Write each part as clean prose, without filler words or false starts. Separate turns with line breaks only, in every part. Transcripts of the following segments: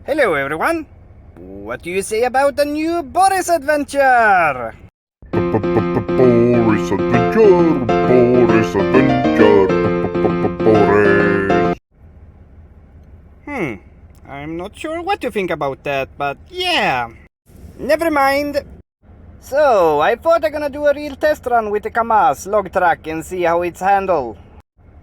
Hello everyone! What do you say about the new Boris adventure?
Boris adventure, Boris adventure, Boris.
I'm not sure what to think about that, but yeah. Never mind. So, I thought I'm gonna do a real test run with the Kamaz log truck and see how it's handled.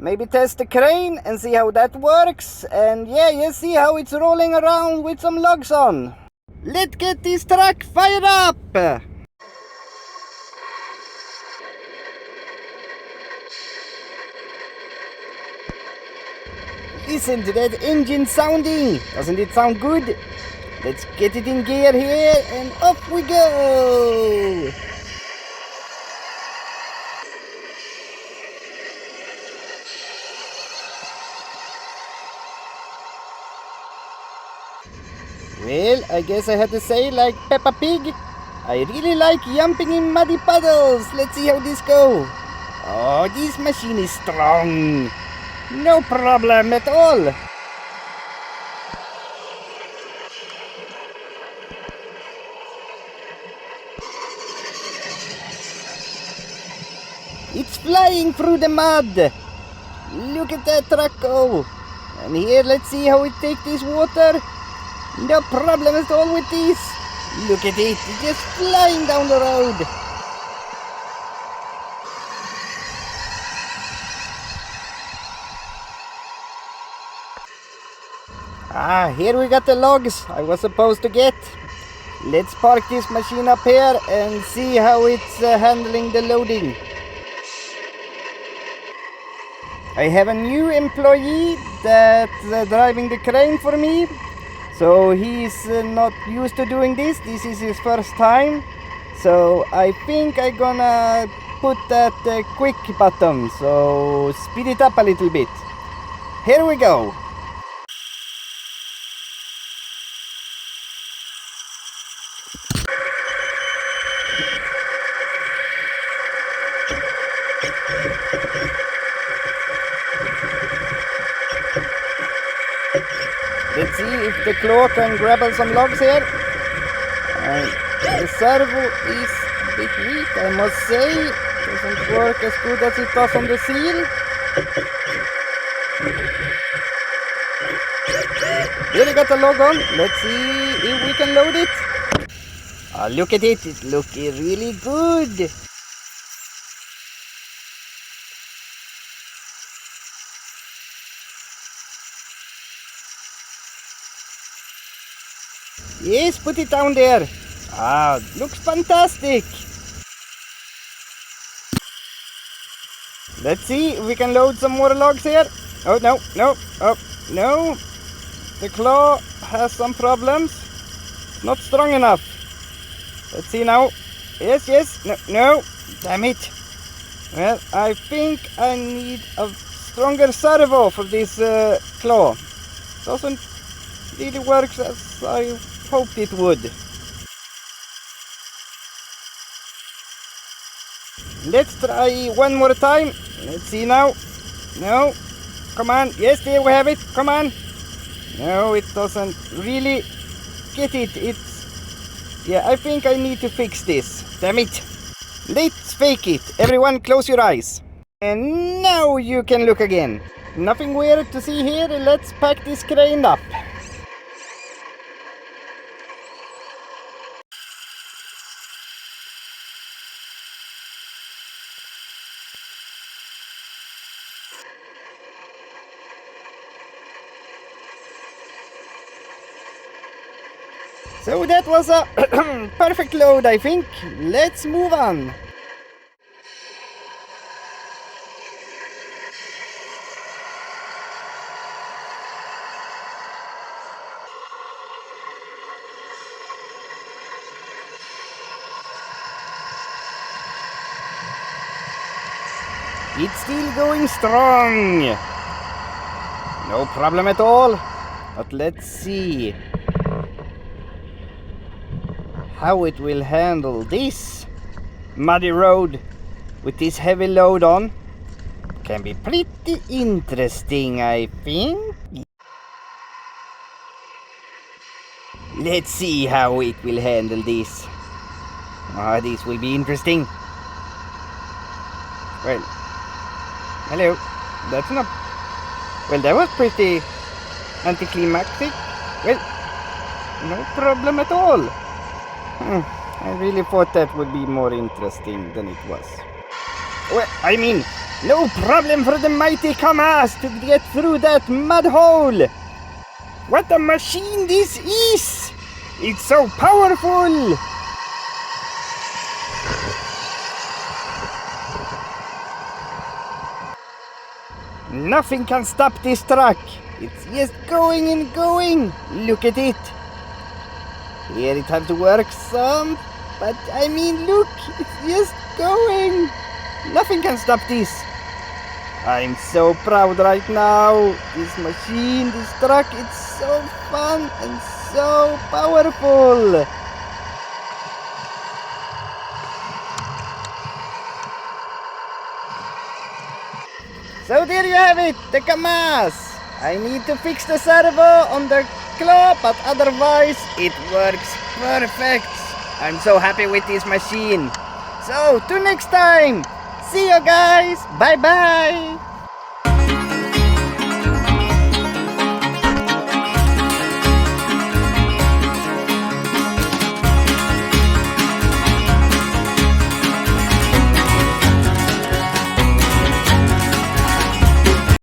Maybe test the crane and see how that works, and yeah, you see how it's rolling around with some logs on. Let's get this truck fired up! Listen to that engine sounding! Doesn't it sound good? Let's get it in gear here and off we go! Well, I guess I had to say like Peppa Pig. I really like jumping in muddy puddles. Let's see how this goes. Oh, this machine is strong. No problem at all. It's flying through the mud. Look at that truck go. And here, let's see how it takes this water. No problem at all with this. Look at it, it's just flying down the road. Here we got the logs I was supposed to get. Let's park this machine up here and see how it's handling the loading. I have a new employee that's driving the crane for me. So he's not used to doing this. This is his first time. So I think I'm gonna put that quick button. So speed it up a little bit. Here we go. Let's see if the claw can grab some logs here. The servo is a bit weak, I must say. Doesn't work as good as it does on the seal. Here we got the log on. Let's see if we can load it. Look at it. It's looking really good. Yes, put it down there. Looks fantastic. Let's see if we can load some more logs here. Oh, no. The claw has some problems. Not strong enough. Let's see now. Yes. No. Damn it. Well, I think I need a stronger servo for this claw. Doesn't really work as I hoped it would. Let's try one more time. Let's see now. No. Come on. Yes, there we have it. Come on. No, it doesn't really get it. I think I need to fix this. Damn it. Let's fake it. Everyone close your eyes. And now you can look again. Nothing weird to see here. Let's pack this crane up. So that was a perfect load, I think. Let's move on. It's still going strong. No problem at all. But let's see how it will handle this muddy road with this heavy load on. Can be pretty interesting, I think. Let's see how it will handle this. This will be interesting. Well, hello. That's not... Well, that was pretty anticlimactic. Well, no problem at all. I really thought that would be more interesting than it was. Well, I mean, no problem for the mighty Kamaz to get through that mud hole. What a machine this is! It's so powerful! Nothing can stop this truck. It's just going and going. Look at it. Here it has to work some, but I mean, look, it's just going. Nothing can stop this. I'm so proud right now. This machine, this truck, it's so fun and so powerful. So there you have it, the Kamaz. I need to fix the servo on the claw, but otherwise it works perfect. I'm so happy with this machine. So, till next time. See you guys. Bye bye.